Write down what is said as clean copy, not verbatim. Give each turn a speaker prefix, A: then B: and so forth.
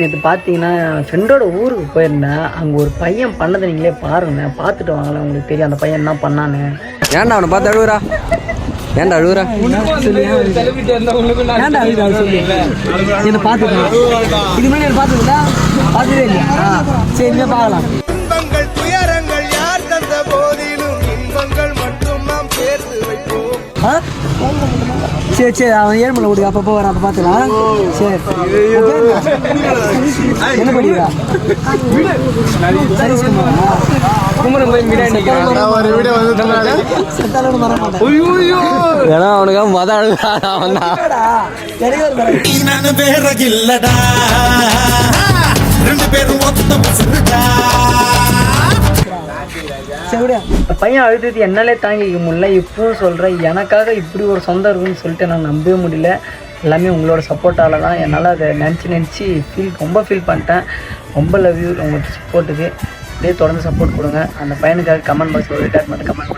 A: இது பார்த்தீங்கன்னா ஃப்ரெண்டோட ஊருக்கு போயிருந்தேன். அங்கே ஒரு பையன் பண்ணதை நீங்களே பாருங்க, பார்த்துட்டு வாங்கலாம், உங்களுக்கு தெரியும் அந்த பையன் என்ன பண்ணான்னு.
B: ஏன்டா அவனை பார்த்து அழுகுறா? ஏன்டா அழுகுறா?
A: என்ன பார்த்துக்கலாம், இது மாதிரி பார்த்துங்களா? பார்த்துட்டே இல்லையா? சரி இனிமே பார்க்கலாம்.
C: இன்பங்கள் துயரங்கள் யார் தந்த போதிலும் இன்பங்கள் மட்டும் நாம் சேர்த்து வைப்போம்.
A: சரி சரி, அவன் ஏழ்மலை விடுங்க, அப்பப்போ வர, அப்போ பார்த்துக்கலாம். சரி என்ன படிக்கிறா? குமரன் போய்
B: ஏன்னா அவனுக்கு மத அழுகுறா. அவன்
A: பையன் அழுது என்னாலே தாங்கிக்க முடியல. இப்பவும் சொல்கிறேன், எனக்காக இப்படி ஒரு சொந்தம் இருக்குன்னு சொல்லிட்டு நான் நம்பவே முடியல. எல்லாமே உங்களோட சப்போர்ட்டால் தான். என்னால் அதை நினச்சி ரொம்ப ஃபீல் பண்ணிட்டேன். ரொம்ப லவ் யூ உங்கள் சப்போர்ட்டுக்கு. அப்படியே தொடர்ந்து சப்போர்ட் கொடுங்க. அந்த பையனுக்காக கமெண்ட் பாக்ஸில் ஒரு ரிட்டார்மெண்ட் கமெண்ட்